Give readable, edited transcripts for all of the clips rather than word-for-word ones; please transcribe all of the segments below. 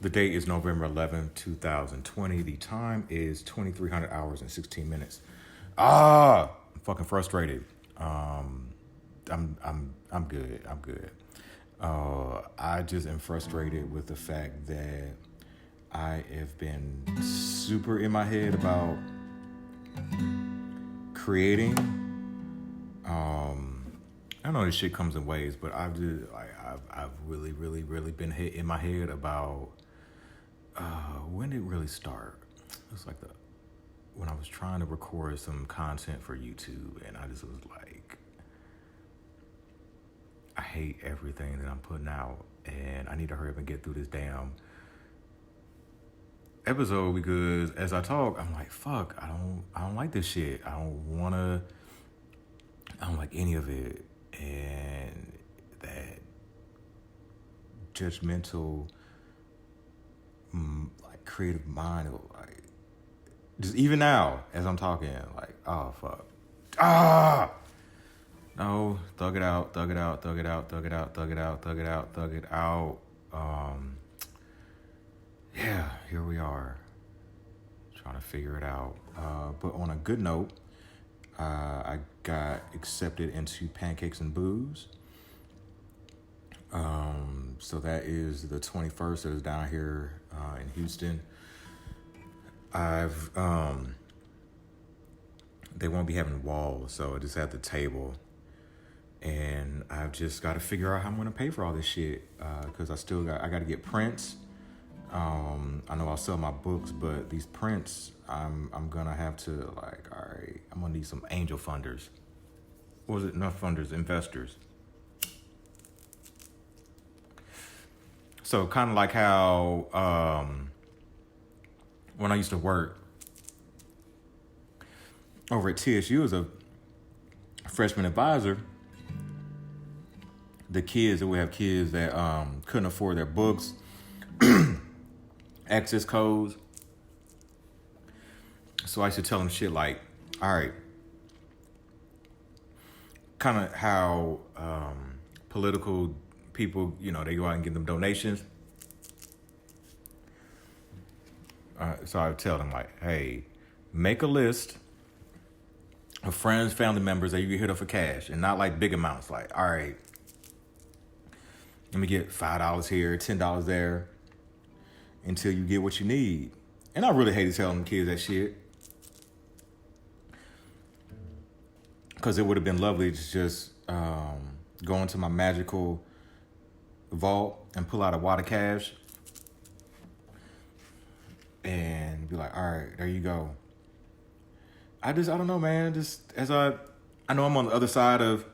The date is November 11th, 2020. The time is 2300 hours and 16 minutes. I'm fucking frustrated. I'm good. I'm good. I just am frustrated with the fact that I have been super in my head about creating. I know this shit comes in waves, but I've really been hit in my head about when did it really start. It's like when I was trying to record some content for YouTube, and I just was like, I hate everything that I'm putting out, and I need to hurry up and get through this damn episode because as I talk, I'm like, fuck, I don't like this shit. I don't like any of it. And that judgmental, like creative mind, like just even now as I'm talking, like, oh fuck, no, thug it out. Yeah, here we are, trying to figure it out. But on a good note, I got accepted into Pancakes and Booze. So that is the 21st. It was down here in Houston. They won't be having walls, so I just had the table. And I've just got to figure out how I'm going to pay for all this shit. Because I got to get prints. I know I'll sell my books, but these prints, I'm gonna have to like, all right, I'm gonna need some angel funders. What was it? Not funders, investors. So kind of like how when I used to work over at TSU as a freshman advisor, the kids that we have kids that couldn't afford their books, access codes. So I used to tell them shit like, all right, kind of how political people, they go out and get them donations. So I would tell them like, hey, make a list of friends, family members that you can hit up for cash, and not like big amounts. Like, all right, let me get $5 here, $10 there, until you get what you need. And I really hated telling kids that shit. Because it would have been lovely to just go into my magical vault and pull out a wad of cash and be like, all right, there you go. I don't know, man. Just as I know I'm on the other side of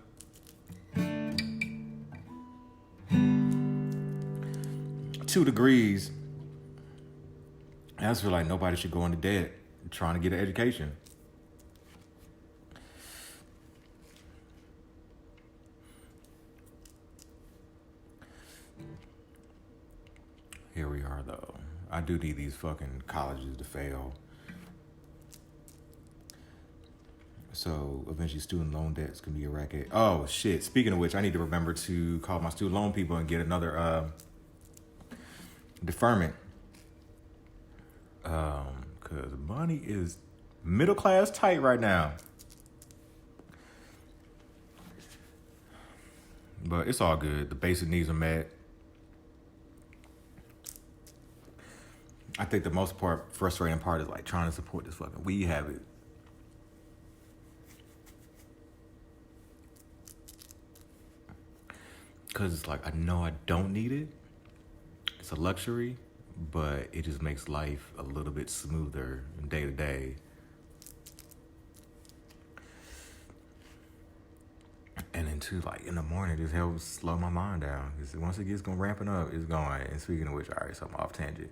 two degrees. I just feel like nobody should go into debt trying to get an education. Here we are, though. I do need these fucking colleges to fail. So eventually student loan debt's gonna be a racket. Oh, shit. Speaking of which, I need to remember to call my student loan people and get another deferment. Because money is middle class tight right now. But it's all good. The basic needs are met. I think the most frustrating part is like trying to support this fucking weed habit. Because it's like, I know I don't need it. It's a luxury, but it just makes life a little bit smoother day to day. And then too, like in the morning, just helps slow my mind down. Because once it gets going ramping up, it's going. And speaking of which, all right, so I'm off tangent.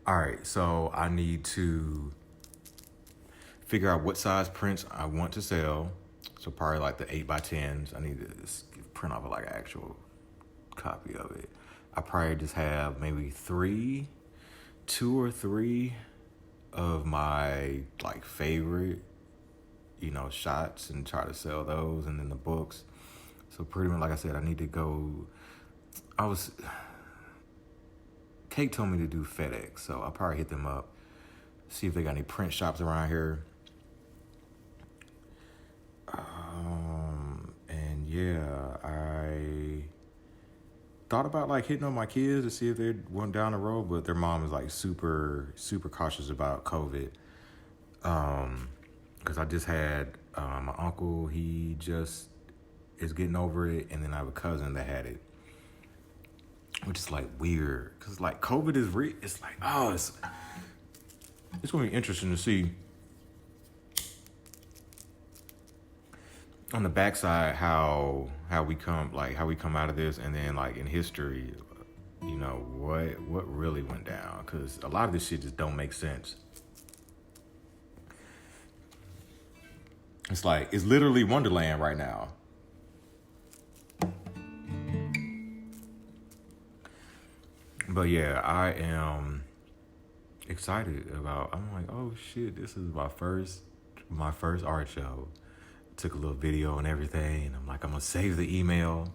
All right, so I need to figure out what size prints I want to sell. So probably like the 8x10s. I need to print off like an actual copy of it. I probably just have maybe 2 or 3 of my like favorite, shots and try to sell those, and then the books. So pretty much, like I said, I need to go. I was Kate told me to do FedEx, so I'll probably hit them up, see if they got any print shops around here. And yeah, I thought about like hitting up my kids to see if they went down the road, but their mom is like super, super cautious about COVID. Because I just had my uncle, he just is getting over it, and then I have a cousin that had it, which is like weird, because like COVID is real. It's like, oh, it's gonna be interesting to see on the backside how we come out of this, and then like in history, you know, what really went down, because a lot of this shit just don't make sense. It's like, it's literally Wonderland right now. But yeah, I am excited about, I'm like, oh shit, this is my first art show. Took a little video and everything, and I'm like, I'm gonna save the email,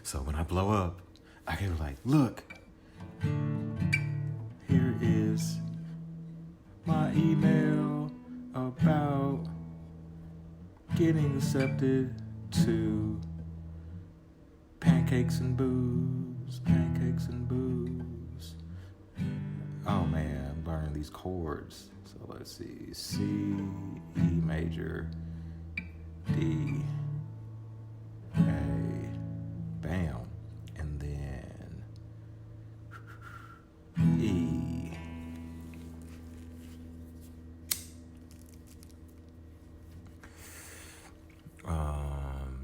so when I blow up, I can be like, look, here is my email about getting accepted to Pancakes and Booze. Oh man, I'm learning these chords. So let's see, C, E major, D, A, bam, and then E.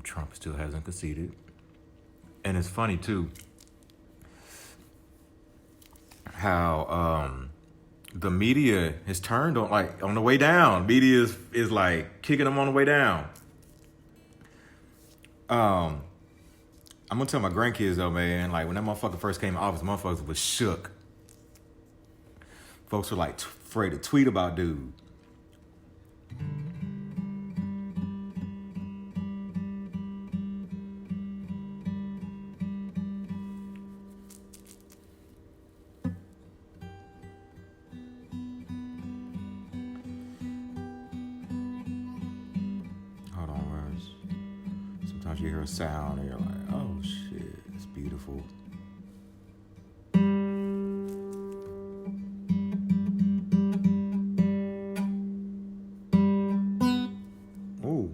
Trump still hasn't conceded. And it's funny too how the media has turned on the way down. Media is like kicking them on the way down. I'm gonna tell my grandkids though, man, like when that motherfucker first came in office, motherfuckers was shook. Folks were like afraid to tweet about dude. Hold on, words. Sometimes you hear a sound and you're like, oh shit, it's beautiful. Ooh.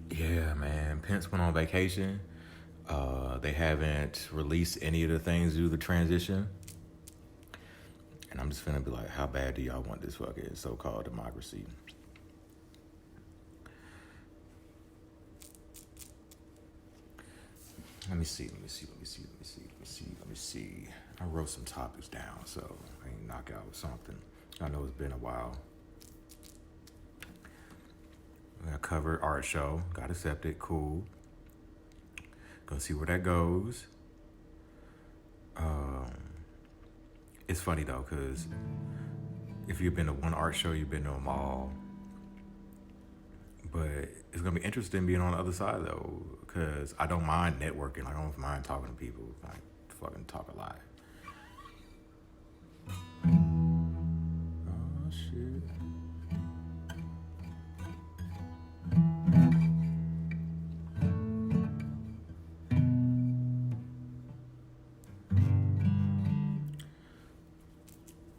Yeah, man. Pence went on vacation. They haven't released any of the things due to the transition. And I'm just finna be like, how bad do y'all want this fucking so-called democracy? Let me see. I wrote some topics down, so I can knock out something. I know it's been a while. I covered art show, got accepted, cool. Gonna see where that goes. It's funny though, cause if you've been to one art show, you've been to them all. But it's gonna be interesting being on the other side though, cause I don't mind networking. I don't mind talking to people. I fucking talk a lot. Oh shit.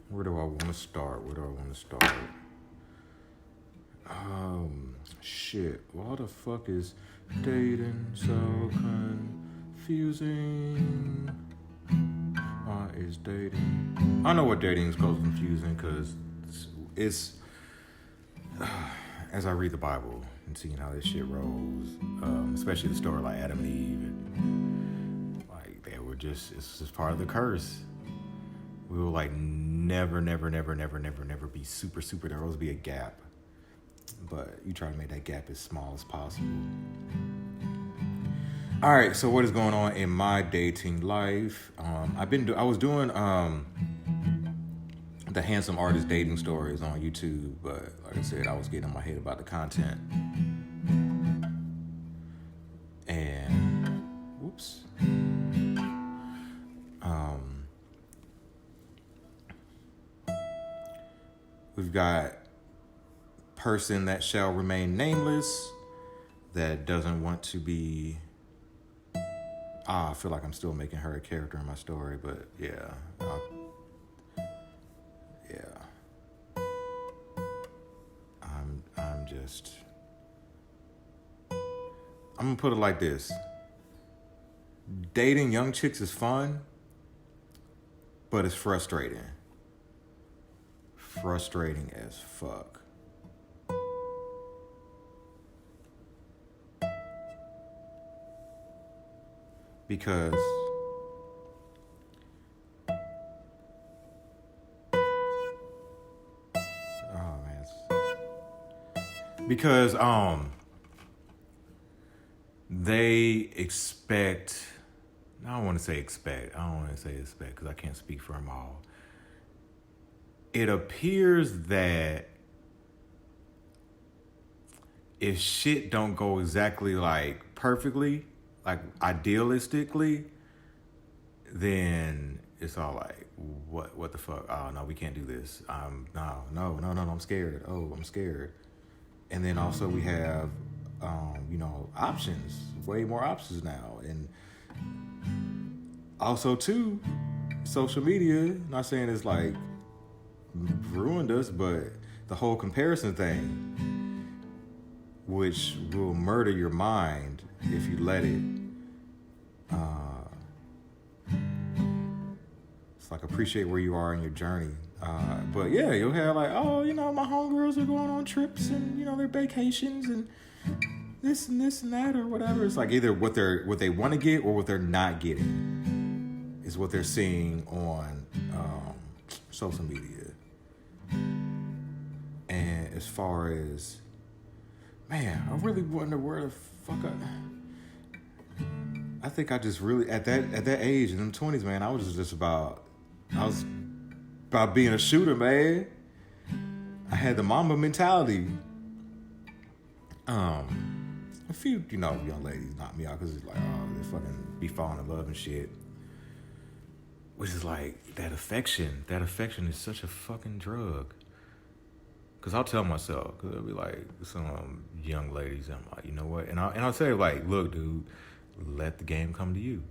Where do I want to start? Shit. Why the fuck is dating so confusing? Why is dating? I know what dating is called confusing, because it's as I read the Bible and seeing how this shit rolls, especially the story like Adam and Eve, like they were just, it's just part of the curse. We will like never be super. There will always be a gap, but you try to make that gap as small as possible. All right, so what is going on in my dating life? I was doing the Handsome Artist dating stories on YouTube, but like I said, I was getting in my head about the content. Oops. We've got person that shall remain nameless that doesn't want to be. I feel like I'm still making her a character in my story, but yeah. I'm just. I'm gonna put it like this. Dating young chicks is fun, but it's frustrating. Frustrating as fuck. Because they expect. I don't want to say expect. I don't want to say expect because I can't speak for them all. It appears that if shit don't go exactly like perfectly, like idealistically, then it's all like, what the fuck? Oh no, we can't do this. No, I'm scared. Oh, I'm scared. And then also we have, options, way more options now. And also too, social media, not saying it's like ruined us, but the whole comparison thing, which will murder your mind if you let it. It's like appreciate where you are in your journey. But yeah, you'll have like, my homegirls are going on trips and, their vacations and this and this and that or whatever. It's like either what they want to get or what they're not getting is what they're seeing on social media. And as far as, man, I really wonder where the fuck I think I just really at that age in them 20s, man, I was about being a shooter, man. I had the mama mentality. A few, young ladies knocked me out because it's like, they fucking be falling in love and shit. Which is like, that affection is such a fucking drug. Because I'll tell myself, because there'll be like some young ladies, and I'm like, you know what? And I'll say like, look, dude, let the game come to you.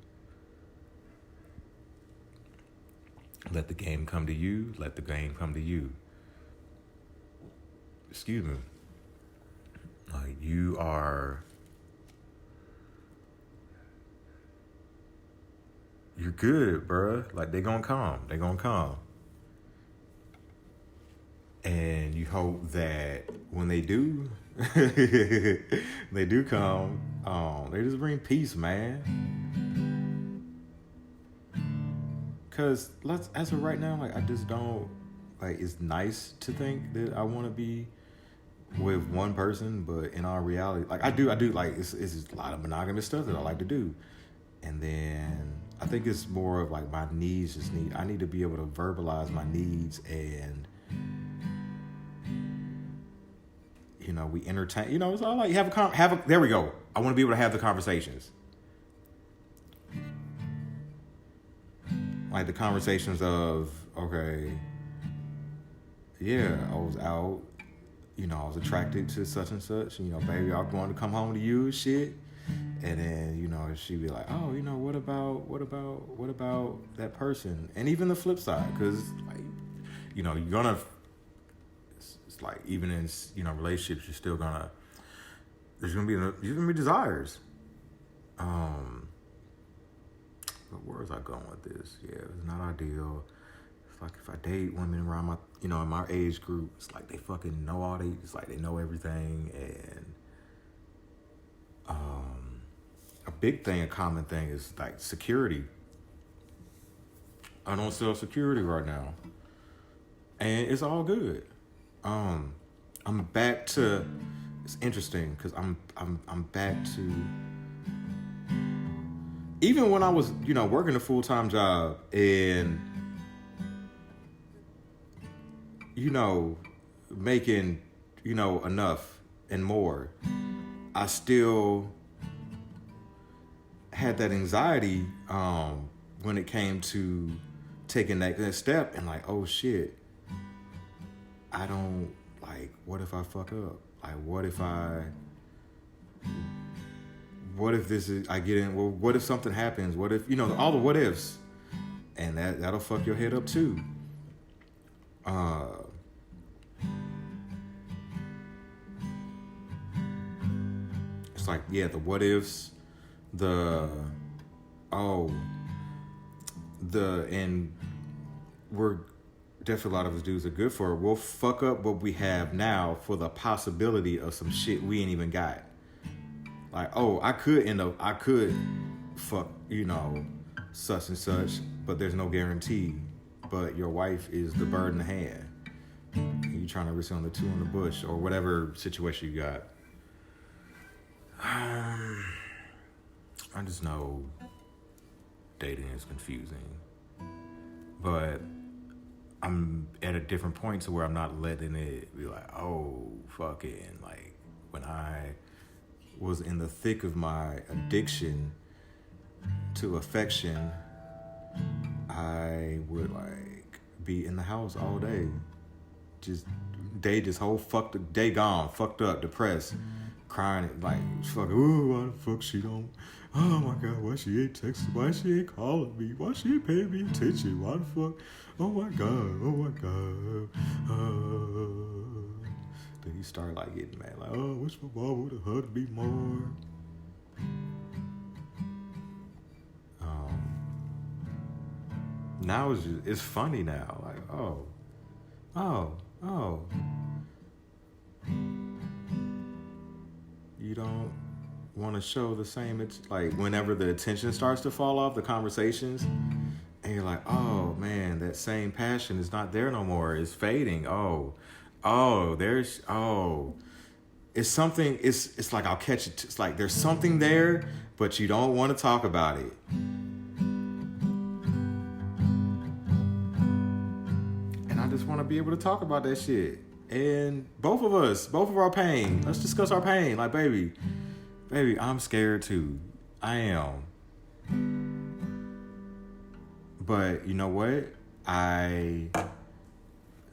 Let the game come to you. Let the game come to you. Excuse me. Like, you're good, bruh. Like, they gonna come. And you hope that when they do, they do come, they just bring peace, man. Because as of right now, like, I just don't, like, it's nice to think that I want to be with one person, but in all reality, like, I do, like, it's a lot of monogamous stuff that I like to do. And then I think it's more of, like, my needs I need to be able to verbalize my needs and, we entertain, it's all like, there we go. I want to be able to have the conversations. Like the conversations of, okay, yeah, I was out, I was attracted to such and such, baby, I'm going to come home to you and shit. And then, she'd be like, oh, what about that person? And even the flip side, because, like, you're gonna, it's like, even in, relationships, you're still gonna, there's gonna be desires. But where was I going with this? Yeah, it's not ideal. It's like if I date women around my, in my age group, it's like they fucking know it's like they know everything. And a common thing is like security. I don't sell security right now. And it's all good. I'm back to, it's interesting because I'm back to, even when I was, working a full-time job and, making, enough and more, I still had that anxiety when it came to taking that step and like, oh shit, I don't like. What if I fuck up? Like, what if this is I get in? Well, what if something happens? What if all the what ifs, and that'll fuck your head up too. It's like the what ifs, and we're definitely a lot of us dudes are good for it. We'll fuck up what we have now for the possibility of some shit we ain't even got. Like, oh, I could fuck, such and such, but there's no guarantee. But your wife is the bird in the hand. And you trying to risk on the two in the bush or whatever situation you got. I just know dating is confusing. But I'm at a different point to where I'm not letting it be like, oh, fucking, like, when I was in the thick of my addiction to affection, I would, like, be in the house all day. Just whole fucked day gone, fucked up, depressed, crying, like, fucking, ooh, why the fuck she don't, oh my God, why she ain't texting, why she ain't calling me, why she ain't paying me attention, why the fuck, oh my God. Then you start, like, getting mad, like, oh, I wish my mom would have hugged me more. Now it's funny now, like, oh. You don't want to show the same, it's like whenever the attention starts to fall off, the conversations, and you're like, oh man, that same passion is not there no more, it's fading. It's something, it's like I'll catch it, it's like there's something there, but you don't want to talk about it. And I just want to be able to talk about that shit. And both of our pain. Let's discuss our pain. Like, baby, I'm scared too. I am. But you know what? I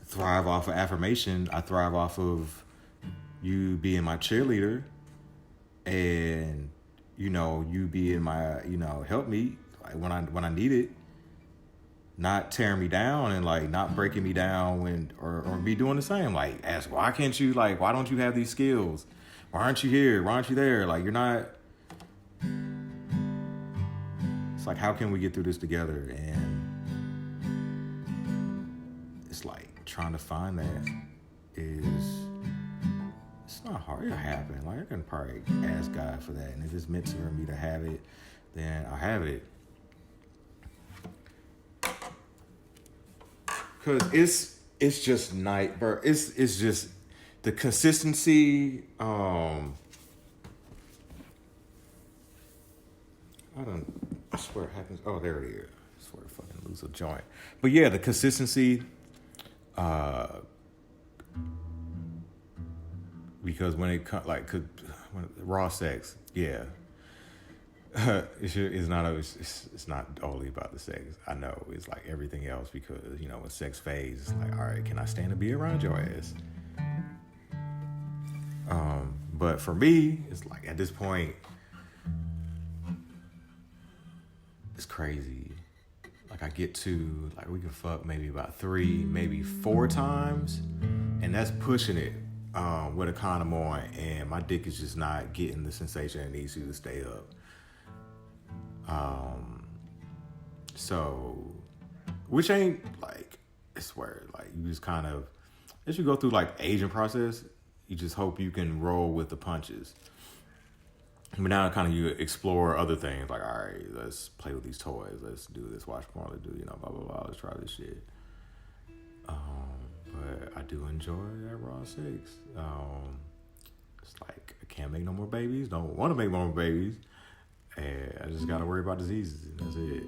thrive off of affirmation. I thrive off of you being my cheerleader. And, you being my, help me like when I need it. Not tearing me down and like not breaking me down or be doing the same. Like, ask, why can't you, like, why don't you have these skills? Why aren't you here? Why aren't you there? Like, you're not. It's like, how can we get through this together? And it's like trying to find that it's not hard to happen. Like, I can probably ask God for that. And if it's meant for me to have it, then I'll have it. Cause it's just night, bro. It's just the consistency. I swear it happens. Oh, there it is. I swear to fucking lose a joint. But yeah, the consistency. Because when it comes raw sex, yeah. It's not only about the sex. I know it's like everything else because when sex fades, it's like, all right, can I stand to be around your ass? But for me, it's like at this point, it's crazy. Like I get to like we can fuck maybe about 3, maybe 4 times, and that's pushing it with a condom on, and my dick is just not getting the sensation it needs to stay up. So, which ain't like, I swear, like you just kind of, as you go through like aging process, you just hope you can roll with the punches. But now kind of you explore other things like, all right, let's play with these toys. Let's do this, watch porn, let's do, blah, blah, blah. Let's try this shit. But I do enjoy that raw sex. It's like, I can't make no more babies. Don't want to make more babies. And I just got to worry about diseases, and that's it.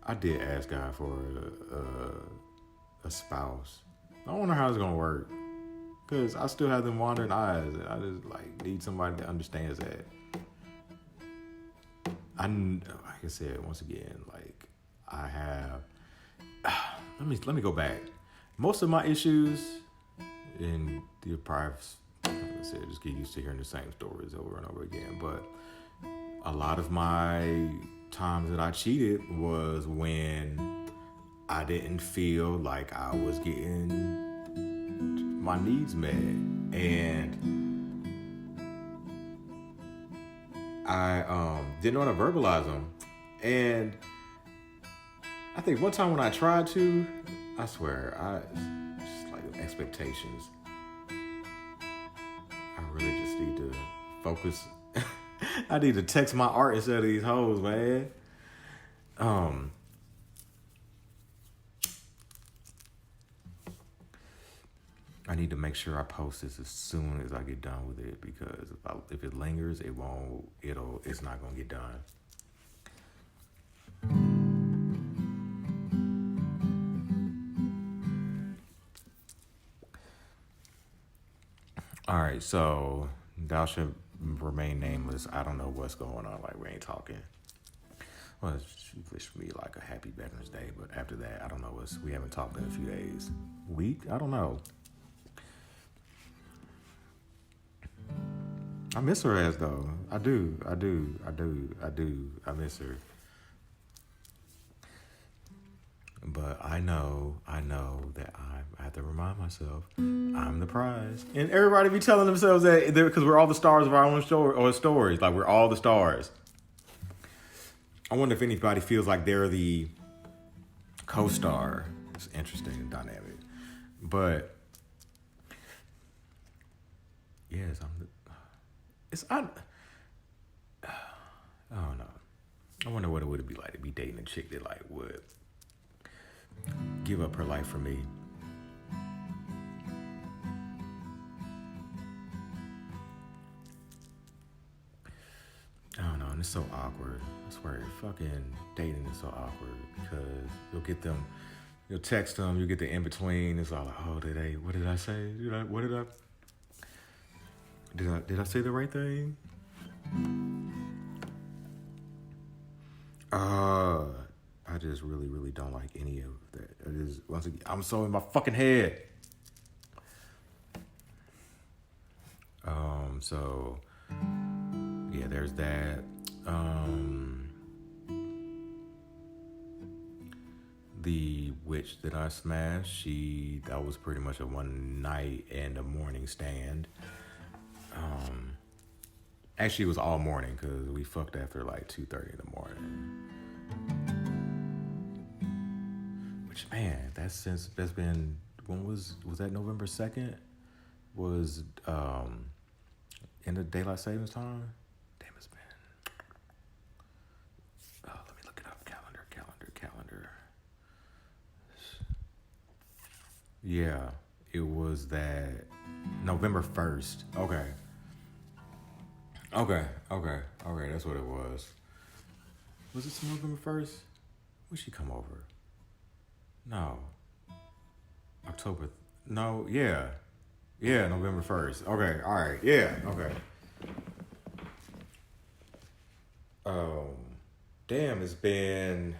I did ask God for a spouse. I wonder how it's going to work. Because I still have them wandering eyes. And I just like need somebody that understands that. Like I said, once again, like I have. Let me go back. Most of my issues, and you probably, like I said, just get used to hearing the same stories over and over again. But a lot of my times that I cheated was when I didn't feel like I was getting my needs met, and I didn't know how to verbalize them. And I think one time when I tried to, I swear, just like expectations. I really just need to focus. I need to text my art instead of these hoes, man. I need to make sure I post this as soon as I get done with it, because if it lingers, it's not gonna get done. All right, so thou should remain nameless. I don't know what's going on. Like, we ain't talking. Well, she wished me like a happy Veterans Day, but after that, I don't know. We haven't talked in a few days. Week? I don't know. I miss her ass though. I do. I miss her. But I know that I have to remind myself I'm the prize. And everybody be telling themselves that because we're all the stars of our own stories. Like, we're all the stars. I wonder if anybody feels like they're the co-star. It's interesting and dynamic. But yes, I don't know. I wonder what it would be like to be dating a chick that like would give up her life for me. I don't know, and it's so awkward. I swear, fucking dating is so awkward because you'll text them, you get the in between. It's all like, oh, what did I say? Did I say the right thing? I just really, really don't like any of that. It is, once again, I'm so in my fucking head. So yeah, there's that. The witch that I smashed, that was pretty much a one night and a morning stand. Actually, it was all morning because we fucked after like 2:30 in the morning. Which, man, that's been, when was that November 2nd? Was in the daylight savings time? Damn, it's been. Let me look it up. Calendar. Yeah, it was that November 1st. Okay, that's what it was. Was it November 1st? When she come over? No. October. No, yeah. Yeah, November 1st. Okay, all right. Yeah, okay. Damn, it's been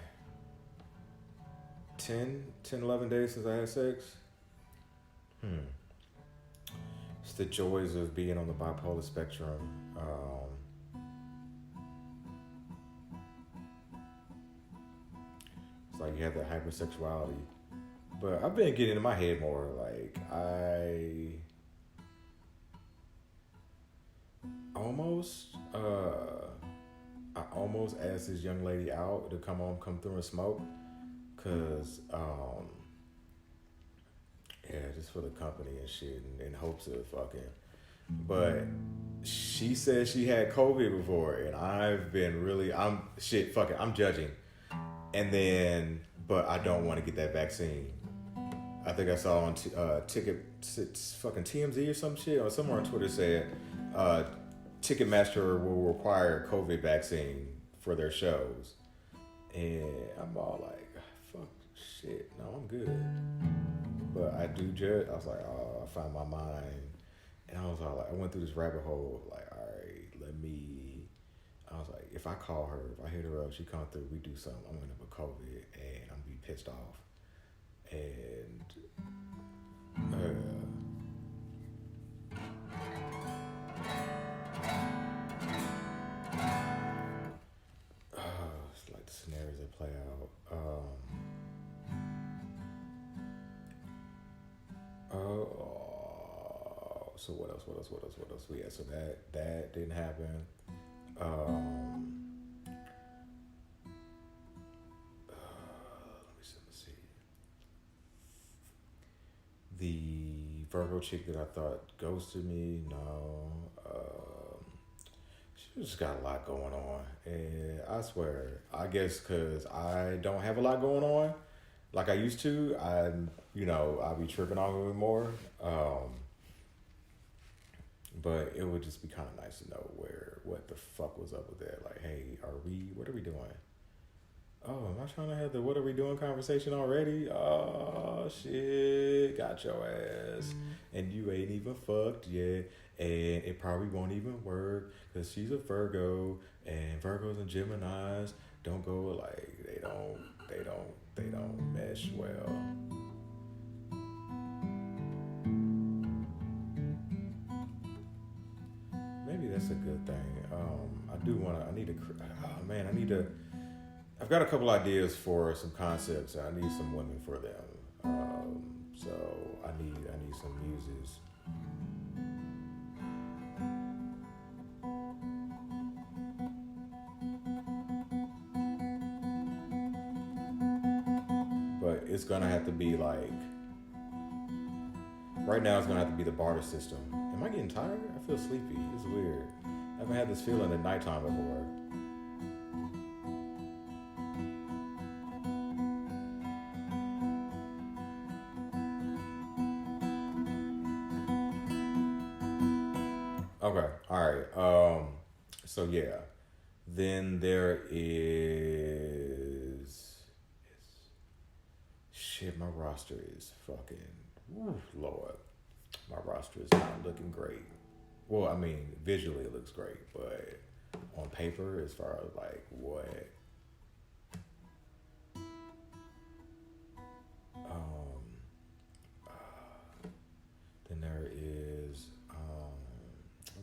11 days since I had sex. It's the joys of being on the bipolar spectrum. It's like you have that hypersexuality. But I've been getting in my head more. Like, I almost asked this young lady out to come through and smoke. Cause, just for the company and shit, and in hopes of fucking. But she said she had COVID before, and I'm judging. And then, but I don't want to get that vaccine. I think I saw on fucking TMZ or some shit, or somewhere on Twitter said Ticketmaster will require COVID vaccine for their shows. And I'm all like, fuck shit, no, I'm good. but I do judge. I was like, oh, I found my mind, and I was all like, I went through this rabbit hole. Of like, all right, let me. I was like, if I call her, if I hit her up, she come through, we do something. I'm gonna have a COVID, and I'm gonna be pissed off, and it's like the scenarios that play out. So what else? Yeah, so that didn't happen. Let me see. The Virgo chick that I thought ghosted me, no. She just got a lot going on, and I swear, I guess because I don't have a lot going on like I used to, I'll be tripping off of it more. But it would just be kind of nice to know what the fuck was up with that. Like, hey, what are we doing? Oh, am I trying to have the what are we doing conversation already? Oh, shit, got your ass. And you ain't even fucked yet. And it probably won't even work because she's a Virgo, and Virgos and Geminis don't go like, they don't mesh well. Maybe that's a good thing. I've got a couple ideas for some concepts. I need some women for them. So I need some muses. But it's gonna have to be like, right now it's gonna have to be the barter system. Am I getting tired? I feel sleepy. It's weird. I haven't had this feeling at nighttime before. Okay, all right. So yeah, then there is shit. My roster is fucking Lord. My roster is not looking great. Well, I mean, visually it looks great, but on paper, as far as like what, then there is,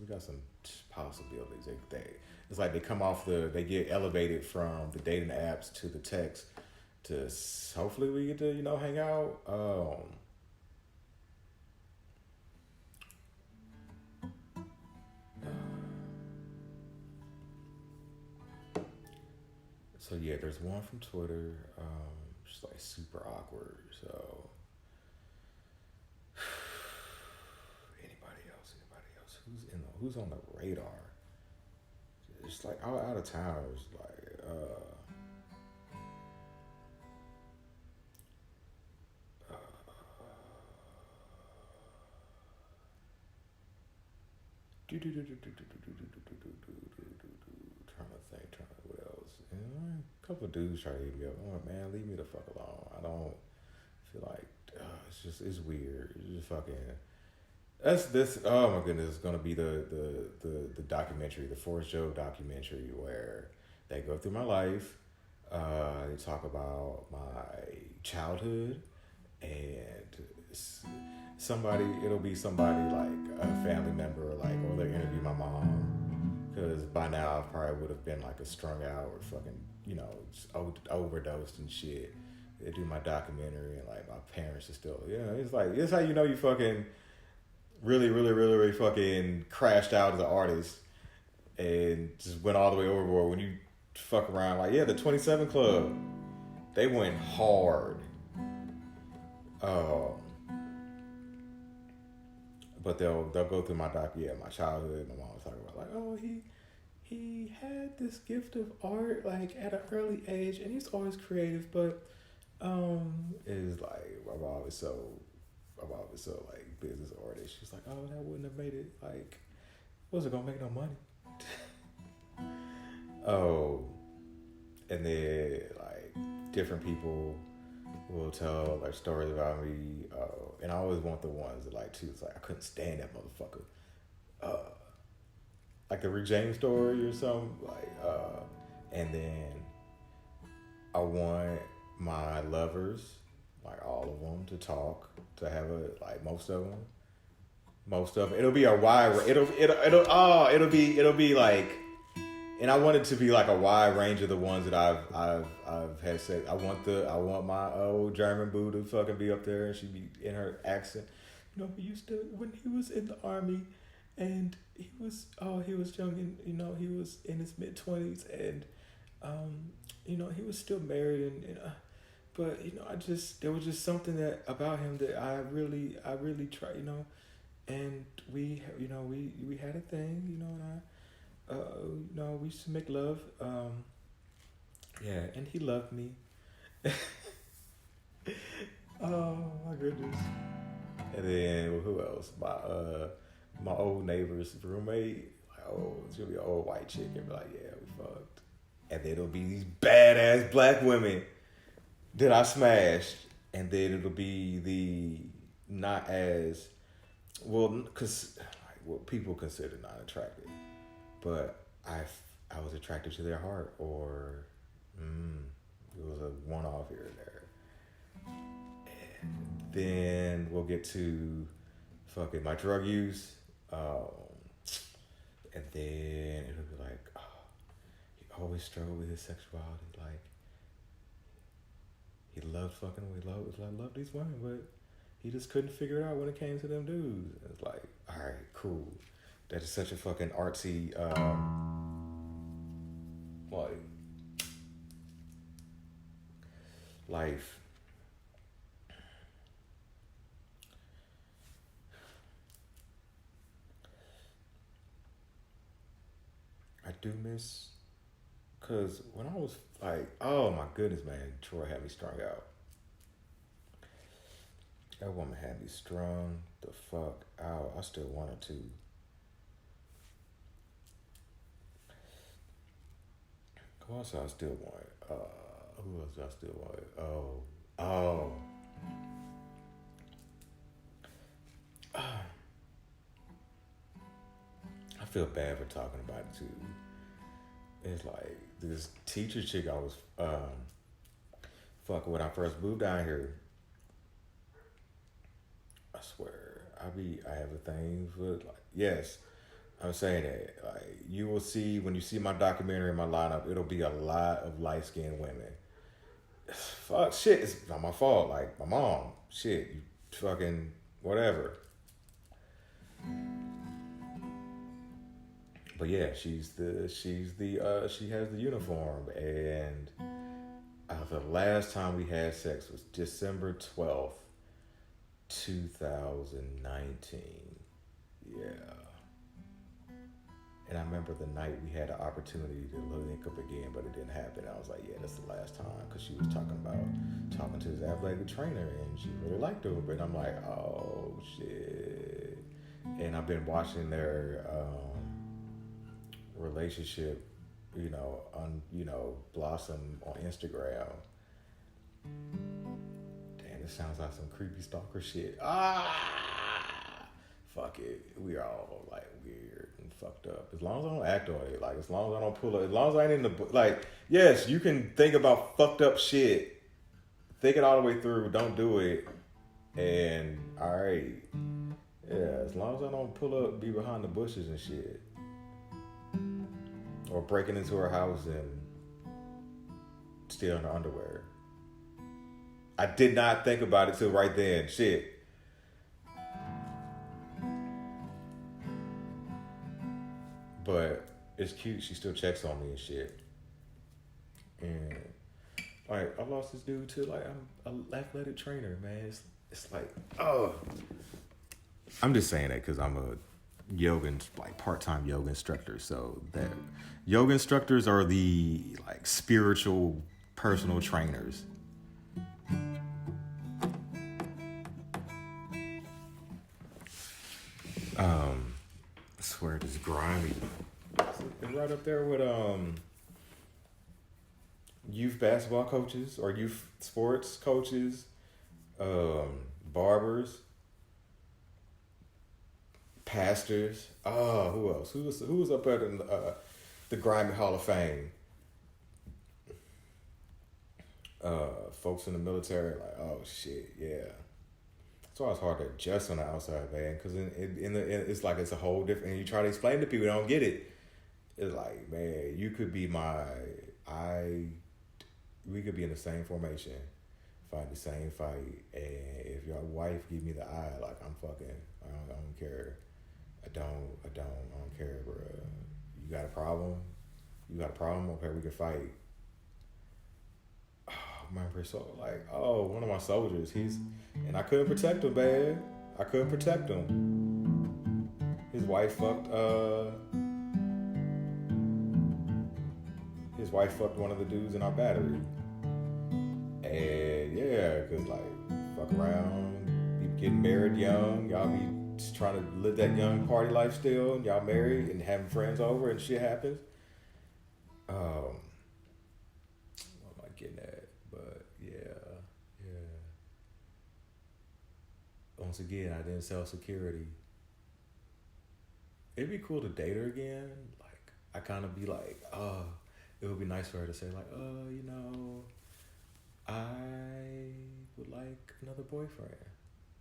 we got some possibilities. It's like they come off they get elevated from the dating apps to the text to hopefully we get to hang out. So yeah, there's one from Twitter, just like super awkward. So anybody else? Who's on the radar? It's like out of town. It's like trying to what else? And a couple of dudes try to hit me up. I'm like, man, leave me the fuck alone. I don't feel like it's weird. It's just fucking. That's this. Oh my goodness! It's gonna be the documentary, the Forrest Joe documentary, where they go through my life. They talk about my childhood, and it'll be somebody like a family member, like, or they interview my mom, because by now I probably would have been like a strung out or fucking overdosed and shit. They do my documentary, and like my parents are still, it's like, it's how you fucking really, really, really, really fucking crashed out as an artist and just went all the way overboard when you fuck around. Like, yeah, the 27 Club, they went hard. But they'll go through my my childhood. My mom was talking about like, oh, he had this gift of art like at an early age, and he's always creative, but it's like I'm always so like business artist. She's like, oh, that wouldn't have made it, like, wasn't gonna make no money. Oh, and then like different people will tell like stories about me, and I always want the ones that like too. It's like I couldn't stand that motherfucker, like the Rick James story or something. And then I want my lovers, like all of them, to talk, to have a like most of them. It'll be a wide. It'll be like, and I want it to be like a wide range of the ones that I've had said. I want my old German boo to fucking be up there and she be in her accent. You know, we used to when he was in the army, and he was young, and he was in his mid-20s, and he was still married, and but there was just something that about him that I really tried, and we had a thing, and we used to make love, yeah, and he loved me. Oh my goodness. And then who else? My old neighbor's roommate, she'll be an old white chick and be like, yeah, we fucked. And then it'll be these badass black women that I smashed, and then it'll be the not as well, because what people consider not attractive, but I was attracted to their heart, or it was a one-off here and there. And then we'll get to fucking my drug use, and then it'll be like, he always struggled with his sexuality, like he loved fucking, loved these women, but he just couldn't figure it out when it came to them dudes. It's like, all right, cool. That is such a fucking artsy, life. I do miss, cause when I was like, oh my goodness, man, Troy had me strung out. That woman had me strung the fuck out. I still wanted to. Who else I still want? Who else I still want? Oh. I feel bad for talking about it too. It's like this teacher chick I was fucking when I first moved down here. I swear, I have a thing for like, yes, I'm saying that. Like, you will see when you see my documentary in my lineup, it'll be a lot of light skinned women. Fuck shit, it's not my fault. Like my mom, shit, you fucking whatever. But yeah, she has the uniform, and the last time we had sex was December 12th, 2019. Yeah. And I remember the night we had an opportunity to link up again, but it didn't happen. I was like, yeah, that's the last time, because she was talking to his athletic trainer, and she really liked him. But I'm like, oh shit. And I've been watching their relationship, blossom on Instagram. Damn, this sounds like some creepy stalker shit. Fuck it. We are all like weird and fucked up. As long as I don't act on it, like as long as I don't pull it, as long as I ain't in the like. Yes, you can think about fucked up shit, think it all the way through. Don't do it, and all right. Yeah, as long as I don't pull up, be behind the bushes and shit, or breaking into her house and stealing her underwear. I did not think about it till right then. Shit. But it's cute. She still checks on me and shit. And like, I lost this dude to like, I'm an athletic trainer, man. It's like, oh. I'm just saying that because I'm a yoga, like part-time yoga instructor. So that yoga instructors are the like spiritual personal trainers. I swear this grimy. It's right up there with youth basketball coaches or youth sports coaches, barbers, pastors. Oh, who else? Who was up at the Grimy Hall of Fame? Folks in the military, like, oh shit, yeah. So it's hard to adjust on the outside, man, because it's like it's a whole different. And you try to explain to people, they don't get it. It's like, man, you could be we could be in the same formation, fight the same fight, and if your wife give me the eye, like I'm fucking, I don't care. I don't care, bro. You got a problem? You got a problem? Okay, we can fight. I remember one of my soldiers, and I couldn't protect him, man. I couldn't protect him. His wife fucked one of the dudes in our battery. And yeah, cause like fuck around, be getting married young, y'all be just trying to live that young party life still, and y'all married and having friends over and shit happens. What am I getting at? But yeah. Once again, I didn't sell security. It'd be cool to date her again. Like I kind of be like, it would be nice for her to say like, I would like another boyfriend.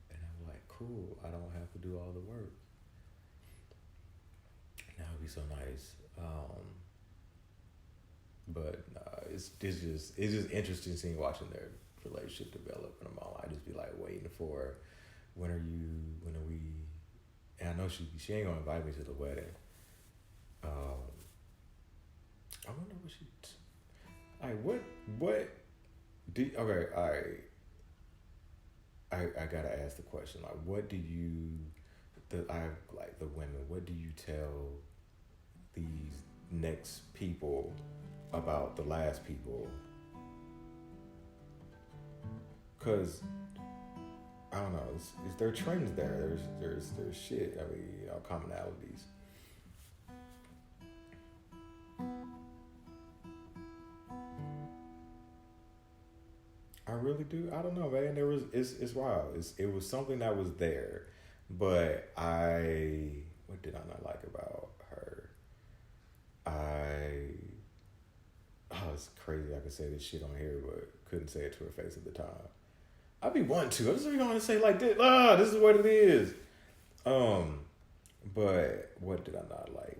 And I'm like, cool, I don't have to do all the work. That would be so nice. But it's just interesting seeing watching their relationship develop. And I just be like waiting for when are we, and I know she ain't gonna invite me to the wedding. I wonder what okay, I gotta ask the question, like what do you, the women, what do you tell these next people about the last people? Because I don't know, there are trends there. There's shit. I mean, commonalities. I really do. I don't know, man. It's wild. It was something that was there, but what did I not like about her? It's crazy. I could say this shit on here, but couldn't say it to her face at the time. I'd be wanting to. I just really want to say like this. This is what it is. But what did I not like?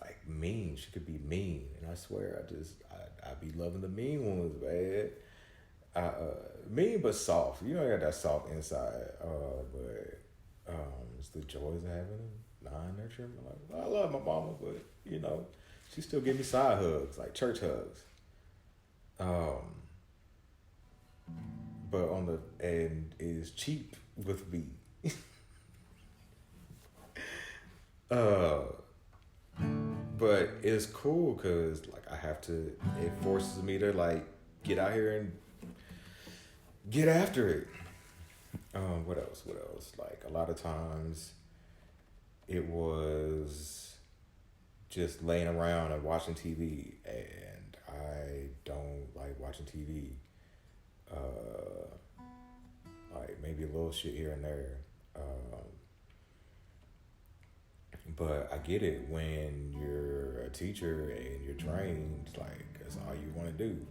Like mean. She could be mean, and I swear, I be loving the mean ones, man. Mean but soft. You know, I got that soft inside. But it's the joys of having a non-nurturing. Like, I love my mama, but she still give me side hugs, like church hugs. But and is cheap with me. But it's cool because like it forces me to like get out here and get after it. What else? Like a lot of times it was just laying around and watching TV, and I don't like watching TV. Like maybe a little shit here and there. But I get it when you're a teacher and you're trained, like that's all you want to do.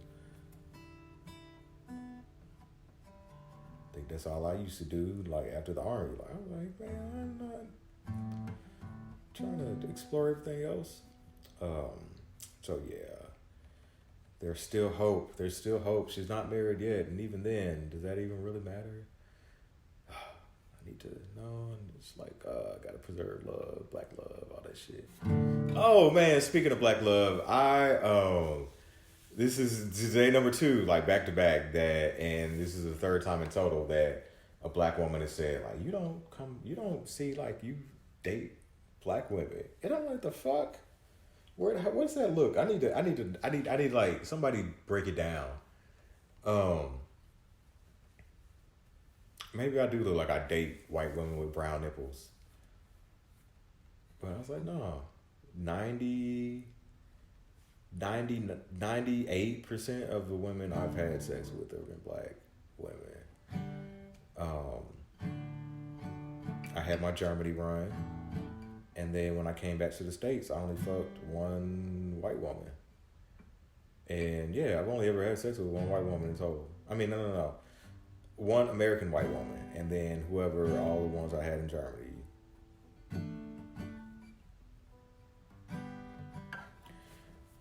I think that's all I used to do, like after the army. Like I was like, man, I'm not trying to explore everything else. So yeah. There's still hope. She's not married yet, and even then, does that even really matter? I need to know. It's like I gotta preserve love, black love, all that shit. Oh man, speaking of black love, this is day number 2, like back to back. And this is the 3rd time in total that a black woman has said like, you don't see like you date black women, and I'm like, the fuck. What's that look? I need like somebody break it down. Maybe I do look like I date white women with brown nipples. But I was like, no. 90 98% of the women I've had sex with have been black women. Um, I had my Germany run, and then when I came back to the States, I only fucked one white woman. And yeah, I've only ever had sex with one white woman in total. I mean, no. One American white woman, and then whoever, all the ones I had in Germany.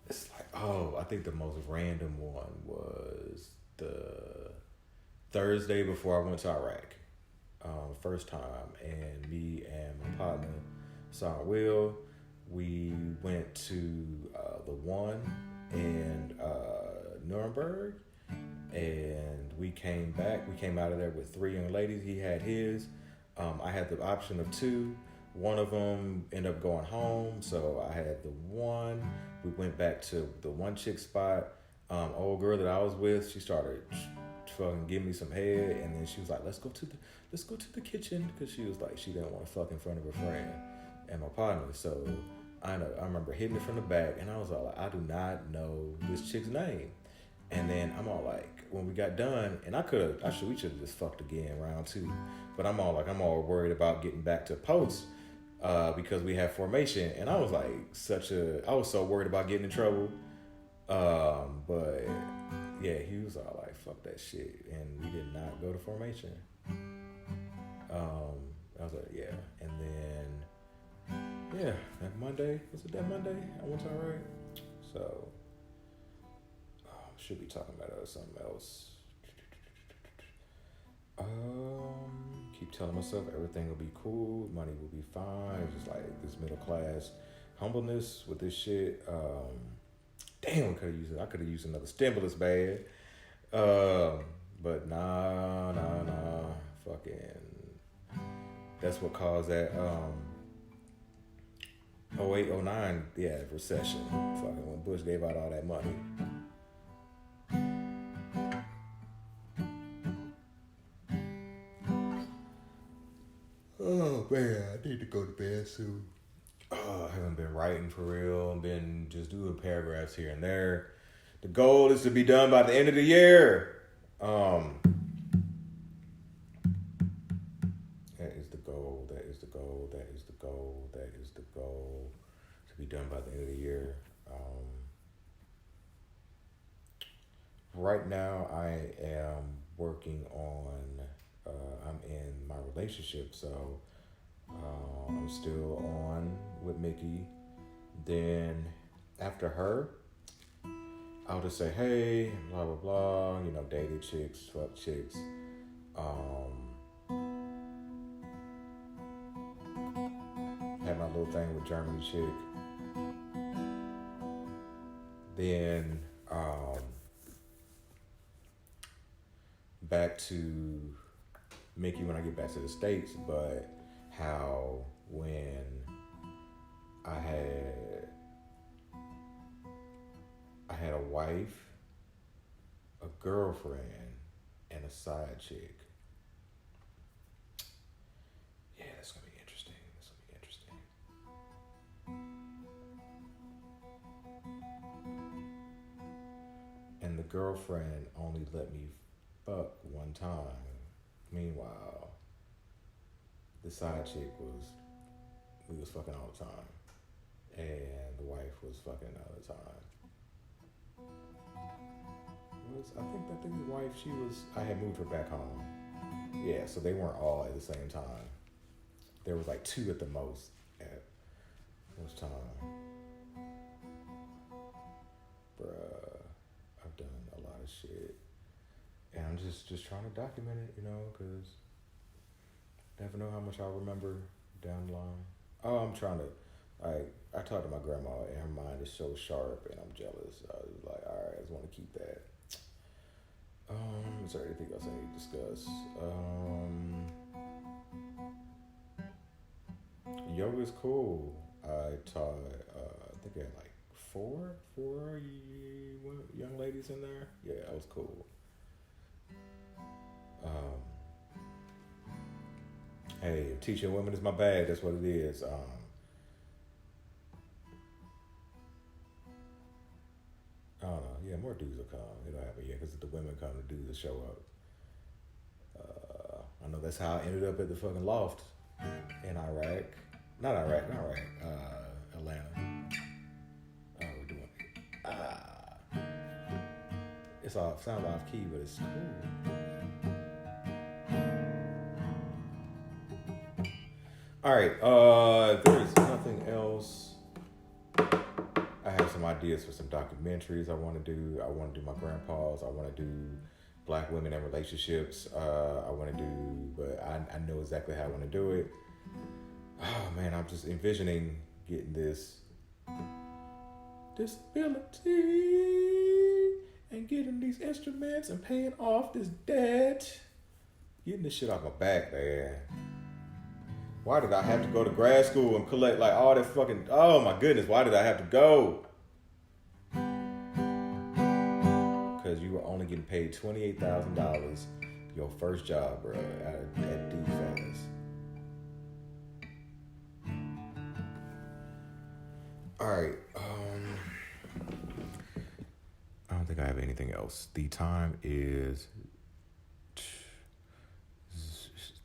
It's like, oh, I think the most random one was the Thursday before I went to Iraq. First time, and me and my partner, Son Will, we went to the one in Nuremberg, and we came back. We came out of there with 3 young ladies. He had his. I had the option of 2. One of them ended up going home, so I had the one. We went back to the one chick spot. Old girl that I was with, she started fucking give me some head, and then she was like, let's go to the kitchen, because she was like, she didn't want to fuck in front of her friend and my partner. So I remember hitting it from the back, and I was all like, I do not know this chick's name. And then I'm all like, when we got done, and we should have just fucked again round 2, but I'm all worried about getting back to post because we had formation, and I was like I was so worried about getting in trouble. But yeah, he was all like, fuck that shit, and we did not go to formation. I was like, yeah, and then yeah, that Monday, was it that Monday? I went to Iraq, so should be talking about something else. Keep telling myself everything will be cool, money will be fine. It's just like this middle class humbleness with this shit. Damn, I could have used another stimulus bag. But nah. Fucking, that's what caused that 08, 09, recession. Fucking when Bush gave out all that money. Oh man, I need to go to bed soon. I haven't been writing for real. I've been just doing paragraphs here and there. The goal is to be done by the end of the year. That is the goal. To be done by the end of the year. Right now, I am working on. I'm in my relationship, so I'm still on with Mickey. Then after her, I'll just say, hey, blah, blah, blah, dated chicks, fuck chicks. Had my little thing with Germany chick. Then back to Mickey when I get back to the States, but how when I had a wife, a girlfriend, and a side chick. Yeah, that's gonna be interesting. And the girlfriend only let me fuck one time. Meanwhile, the side chick we was fucking all the time. And the wife was fucking all the time. I think the wife, I had moved her back home. Yeah, so they weren't all at the same time. There was like 2 at the most at most time. Bruh, I've done a lot of shit. And I'm just trying to document it, because never know how much I'll remember down the line. Oh, I'm trying to, I talked to my grandma, and her mind is so sharp, and I'm jealous. I was like, all right, I just want to keep that. Is there anything else I need to discuss? Yoga's cool. I taught, I think I had like four young ladies in there. Yeah, that was cool. Hey, teaching women is my bag. That's what it is. Yeah, more dudes will come. It'll happen, yeah, because the women come, the dudes will show up. I know that's how I ended up at the fucking loft in Iraq. Not Iraq, Atlanta. Oh, we're doing it. It's off, sounds off key, but it's cool. All right, if there's nothing else, I have some ideas for some documentaries I want to do. I want to do my grandpa's. I want to do Black women and relationships. I want to do, but I know exactly how I want to do it. Oh man, I'm just envisioning getting this disability and getting these instruments and paying off this debt. Getting this shit off my back, man. Why did I have to go to grad school and collect like all that fucking, oh my goodness, why did I have to go? Because you were only getting paid $28,000 your first job, bro, at DFAS. All right. I don't think I have anything else. The time is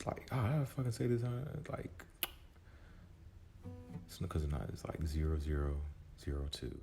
like, oh, how do I fucking say this? It's like, it's because it's not. It's like 0002.